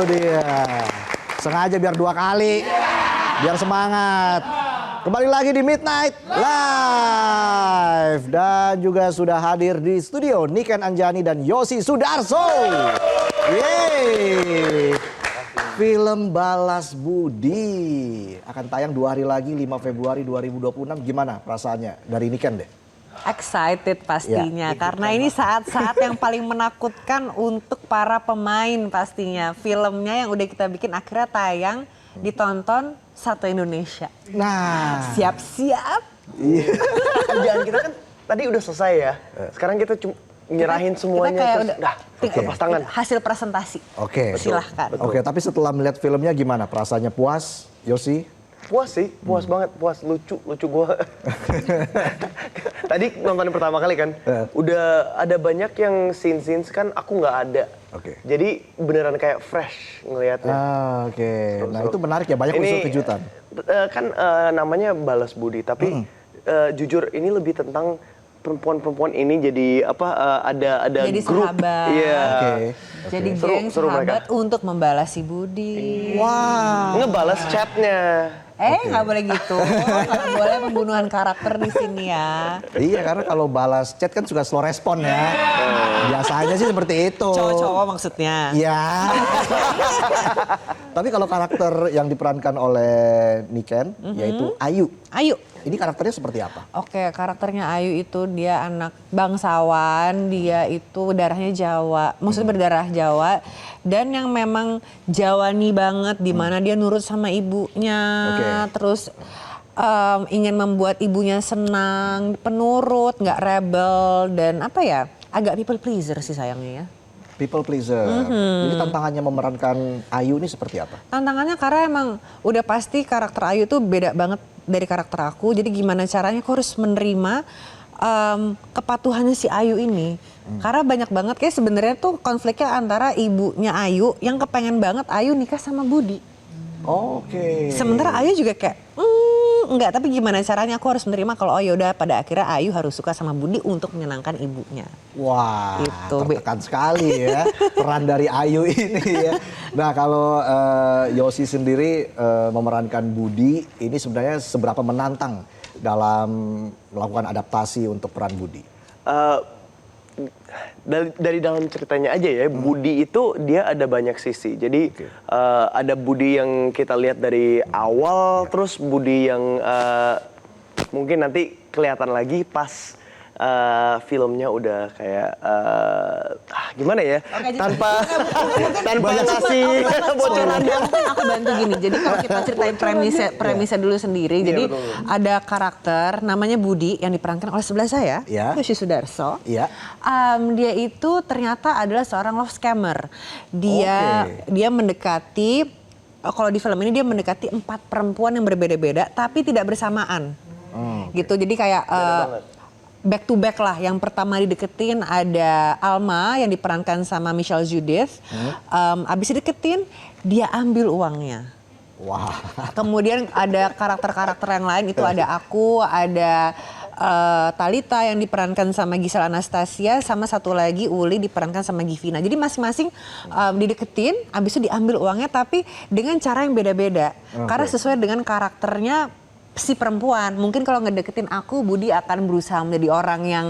Itu dia. Sengaja biar 2 kali. Biar semangat. Kembali lagi di Midnight Live. Dan juga sudah hadir di studio Niken Anjani dan Yosi Sudarso. Yeay. Film Balas Budi akan tayang 2 hari lagi, 5 Februari 2026. Gimana perasaannya dari Niken deh? Excited pastinya, karena ini saat-saat yang paling menakutkan untuk para pemain pastinya. Filmnya yang udah kita bikin akhirnya tayang, ditonton satu Indonesia. Nah, siap-siap. Iya. Kerjaan kita kan tadi udah selesai ya. Sekarang kita cuma nyerahin semuanya kayak terus udah lepas tangan. Hasil presentasi. Oke. Silahkan. Oke, tapi setelah melihat filmnya gimana? Perasaannya puas, Yosi? Puas sih, puas banget, puas, lucu gua. Tadi nonton pertama kali kan, udah ada banyak yang scenes kan aku nggak ada. Oke. Jadi beneran kayak fresh ngelihatnya. Oke. Nah itu menarik ya, banyak unsur kejutan. Kan namanya Balas Budi, tapi jujur ini lebih tentang perempuan-perempuan ini jadi ada jadi grup. Sahabat. Iya. Oke. Jadi Seru- geng seru sahabat untuk membalas si Budi. Wah. Ngebalas chatnya. Nggak boleh gitu, nggak boleh pembunuhan karakter di sini ya. Iya, karena kalau balas chat kan suka slow respon ya. Biasanya sih seperti itu. Cowok-cowok maksudnya. Iya. Tapi kalau karakter yang diperankan oleh Niken, yaitu Ayu. Ayu. Ini karakternya seperti apa? Oke, karakternya Ayu itu dia anak bangsawan, dia itu darahnya Jawa, maksudnya berdarah Jawa, dan yang memang Jawani banget, di mana dia nurut sama ibunya, terus ingin membuat ibunya senang, penurut, nggak rebel, dan apa ya, agak people pleaser sih sayangnya ya. People pleaser. Jadi tantangannya memerankan Ayu ini seperti apa? Tantangannya karena emang udah pasti karakter Ayu tuh beda banget dari karakter aku. Jadi gimana caranya aku harus menerima kepatuhannya si Ayu ini. Karena banyak banget kayak sebenarnya tuh konfliknya antara ibunya Ayu yang kepengen banget Ayu nikah sama Budi. Oke. Sementara Ayu juga kayak enggak, tapi gimana caranya aku harus menerima kalau oh yaudah pada akhirnya Ayu harus suka sama Budi untuk menyenangkan ibunya. Wah, itu tertekan sekali ya peran dari Ayu ini ya. Nah kalau Yosi sendiri memerankan Budi, ini sebenarnya seberapa menantang dalam melakukan adaptasi untuk peran Budi? Dari dalam ceritanya aja ya, Budi itu dia ada banyak sisi. Jadi ada Budi yang kita lihat dari awal, terus Budi yang mungkin nanti kelihatan lagi pas filmnya udah kayak gimana ya, tanpa ngasih bocoran. Mungkin aku bantu gini, jadi kalau kita ceritain premisnya dulu sendiri, jadi ada karakter namanya Budi yang diperankan oleh sebelah saya, Yosi Sudarso. Dia itu ternyata adalah seorang love scammer. Dia mendekati, kalau di film ini dia mendekati 4 perempuan yang berbeda-beda tapi tidak bersamaan. Gitu, jadi kayak back to back lah. Yang pertama dideketin ada Alma yang diperankan sama Michelle Judith. Abis dideketin dia ambil uangnya. Wah. Kemudian ada karakter-karakter yang lain, itu ada aku, ada Talita yang diperankan sama Gisel Anastasia, sama satu lagi Uli diperankan sama Givina. Jadi masing-masing dideketin, abis itu diambil uangnya tapi dengan cara yang beda-beda. Karena sesuai dengan karakternya si perempuan. Mungkin kalau ngedeketin aku, Budi akan berusaha menjadi orang yang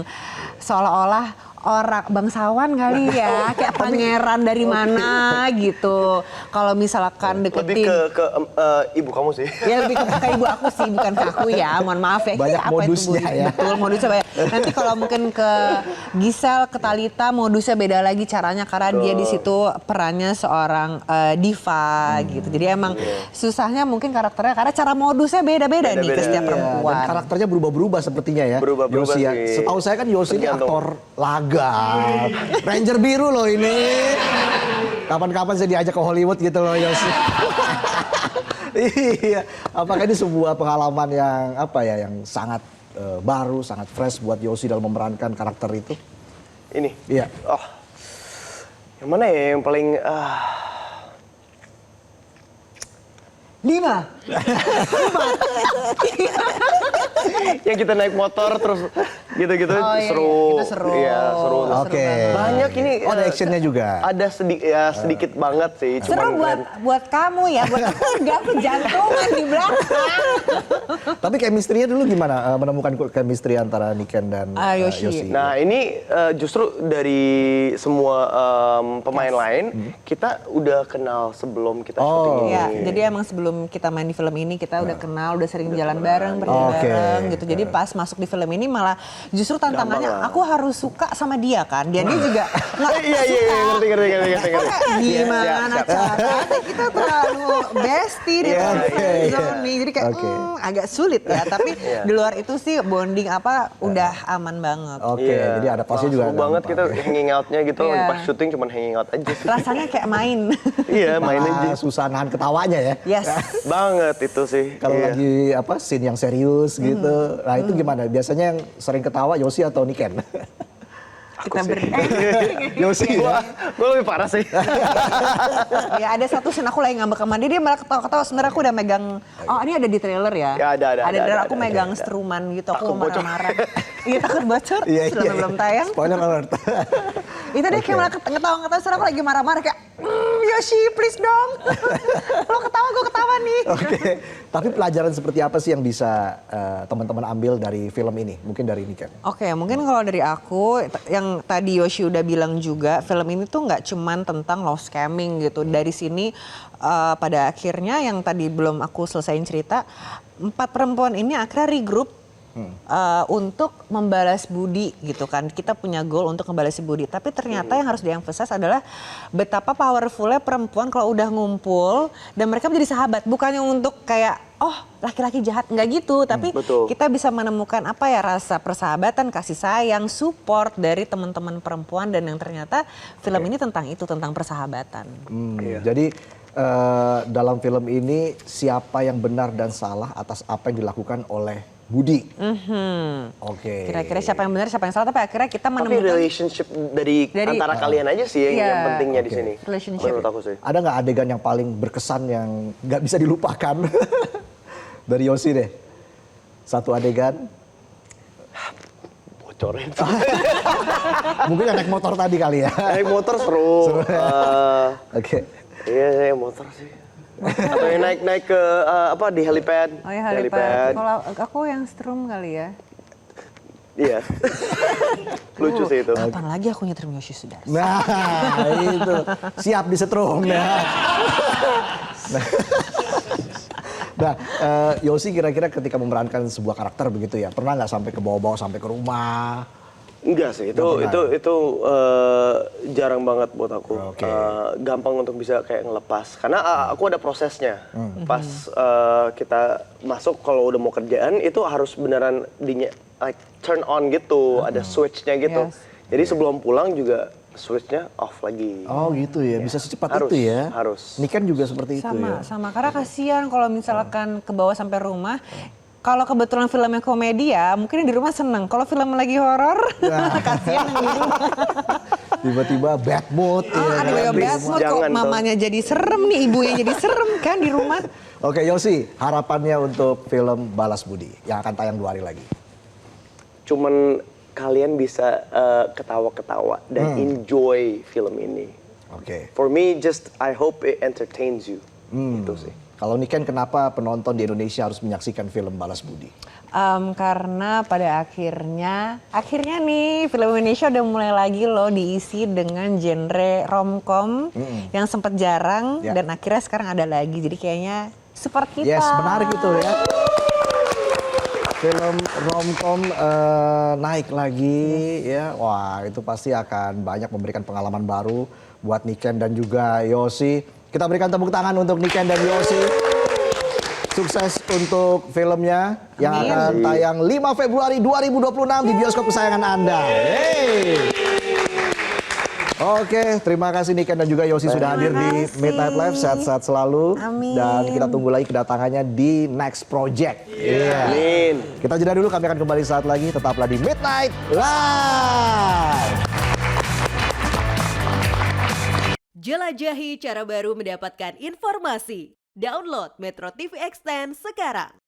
seolah-olah orang bangsawan kali ya, kayak pangeran dari mana gitu. Kalau misalkan deketin lebih ke ibu kamu sih. Ya lebih ke ibu aku sih, bukan ke aku ya. Mohon maaf ya. Banyak modusnya ya. Betul, modusnya banyak. Nanti kalau mungkin ke Gisel, ke Talita, modusnya beda lagi caranya karena dia di situ perannya seorang diva gitu. Jadi emang susahnya mungkin karakternya karena cara modusnya beda-beda nih ke setiap perempuan. Dan karakternya berubah-berubah sepertinya ya. Berubah-berubah Yosi ya. sih. Setahu saya kan Yosi ini aktor laga. Ranger biru loh ini. Kapan-kapan saya diajak ke Hollywood gitu loh Yosi. Iya. Apakah ini sebuah pengalaman yang apa ya, yang sangat baru, sangat fresh buat Yosi dalam memerankan karakter itu? Ini? Iya. Oh, yang mana ya yang paling 5. Yang kita naik motor terus gitu-gitu Oh, iya, seru. itu seru. Iya, seru. Oke. Banyak ini. Oh, ada actionnya juga. Ada sedikit banget sih. Seru buat kamu ya, buat aku enggak, aku jantungan di belakang. Tapi chemistry-nya dulu gimana? Menemukan chemistry antara Niken dan Yoshi. Nah ini justru dari semua pemain lain kita udah kenal sebelum kita syuting ini. Iya, jadi emang sebelum kita main di film ini kita udah kenal, udah sering jalan bareng, pergi bareng gitu. Jadi pas masuk di film ini malah justru tantangannya aku harus suka sama dia kan. Dia juga nggak Iya, suka. ngerti. Gimana caranya kita terlalu bestie di zone nih. Jadi kayak agak sulit ya. Tapi di luar itu sih bonding udah aman banget. Oke, jadi adaptasinya juga seru banget kita hanging out-nya gitu. Iya. Pas syuting cuman hanging out aja sih. Rasanya kayak main. Iya, main aja. Susah nahan ketawanya ya. Yes. Banget itu sih. Kalau lagi scene yang serius gitu. Nah, itu gimana? Biasanya yang sering ketawa Yoshi atau Niken? Kita Yoshi. Gue lebih parah sih. Ya ada satu scene aku lagi ngambek sama dia malah ketawa-ketawa. Sebenarnya aku udah megang, ini ada di trailer ya? Ya, ada. Trailer aku megang struman gitu, aku marah-marah. Iya takut bocor, belum tayang. Spoiler alert. Itu dia kayak malah ketawa-ketawa, sekarang aku lagi marah-marah kayak, Yoshi please dong. Lo ketawa, gue ketawa nih. Oke, tapi pelajaran seperti apa sih yang bisa teman-teman ambil dari film ini? Mungkin dari Niken. Oke, mungkin kalau dari aku, yang tadi Yoshi udah bilang juga, film ini tuh nggak cuman tentang love scamming gitu. Dari sini pada akhirnya yang tadi belum aku selesaiin cerita, 4 perempuan ini akhirnya regroup untuk membalas budi gitu kan. Kita punya goal untuk membalas budi. Tapi ternyata yang harus di-emphasize adalah betapa powerfulnya perempuan kalau udah ngumpul dan mereka menjadi sahabat. Bukannya untuk kayak laki-laki jahat, nggak gitu. Tapi kita bisa menemukan rasa persahabatan, kasih sayang, support dari teman-teman perempuan. Dan yang ternyata film ini tentang itu, tentang persahabatan. Jadi dalam film ini siapa yang benar dan salah atas apa yang dilakukan oleh Budi. Oke. Kira-kira siapa yang benar, siapa yang salah, tapi akhirnya kita menemukan relationship dari antara kalian aja sih yang pentingnya di sini. Menurut aku sih. Ada nggak adegan yang paling berkesan yang nggak bisa dilupakan? Dari Yoshi deh. Satu adegan. Bocorin. Mungkin naik motor tadi kali ya. Naik motor seru. Oke. Iya, naik motor sih. Atau yang naik ke di helipad. Oh ya helipad. Kalau aku yang strum kali ya. Iya. Lucu sih itu. Kapan lagi aku nyetir Yoshi Sudarso? Nah, itu. Siap disetrum ya. Nah, Yoshi kira-kira ketika memerankan sebuah karakter begitu ya, pernah nggak sampai ke bawah-bawah sampai ke rumah? Enggak sih, itu jarang banget buat aku. Gampang untuk bisa kayak ngelepas, karena aku ada prosesnya. Pas kita masuk, kalau udah mau kerjaan itu harus beneran turn on gitu, ada switchnya gitu. Jadi sebelum pulang juga switchnya off lagi. Oh gitu ya, bisa secepat itu ya? Harus. Niken juga seperti itu ya? Sama, karena kasihan kalau misalkan ke bawah sampai rumah. Kalau kebetulan filmnya komedi ya, mungkin di rumah seneng. Kalau film lagi horor, kasihan yang di rumah. Tiba-tiba bad mood. Ada bad mood kok mamanya jadi serem nih, ibunya jadi serem kan di rumah. Oke Yoshi, harapannya untuk film Balas Budi yang akan tayang 2 hari lagi. Cuman kalian bisa ketawa-ketawa dan enjoy film ini. Oke. For me, I hope it entertains you. Itu sih. Kalau Niken, kenapa penonton di Indonesia harus menyaksikan film Balas Budi? Karena pada akhirnya nih film Indonesia udah mulai lagi loh diisi dengan genre romcom yang sempat jarang dan akhirnya sekarang ada lagi. Jadi kayaknya support kita. Yes, menarik itu ya. Film romcom naik lagi ya. Wah, itu pasti akan banyak memberikan pengalaman baru buat Niken dan juga Yoshi. Kita berikan tepuk tangan untuk Niken dan Yoshi. Sukses untuk filmnya yang akan tayang 5 Februari 2026 di bioskop kesayangan Anda. Oke, terima kasih Niken dan juga Yoshi sudah hadir di Midnight Live. Sehat-sehat selalu. Amin. Dan kita tunggu lagi kedatangannya di next project. Amin. Kita jeda dulu, kami akan kembali saat lagi. Tetaplah di Midnight Live. Jelajahi cara baru mendapatkan informasi. Download Metro TV Extend sekarang.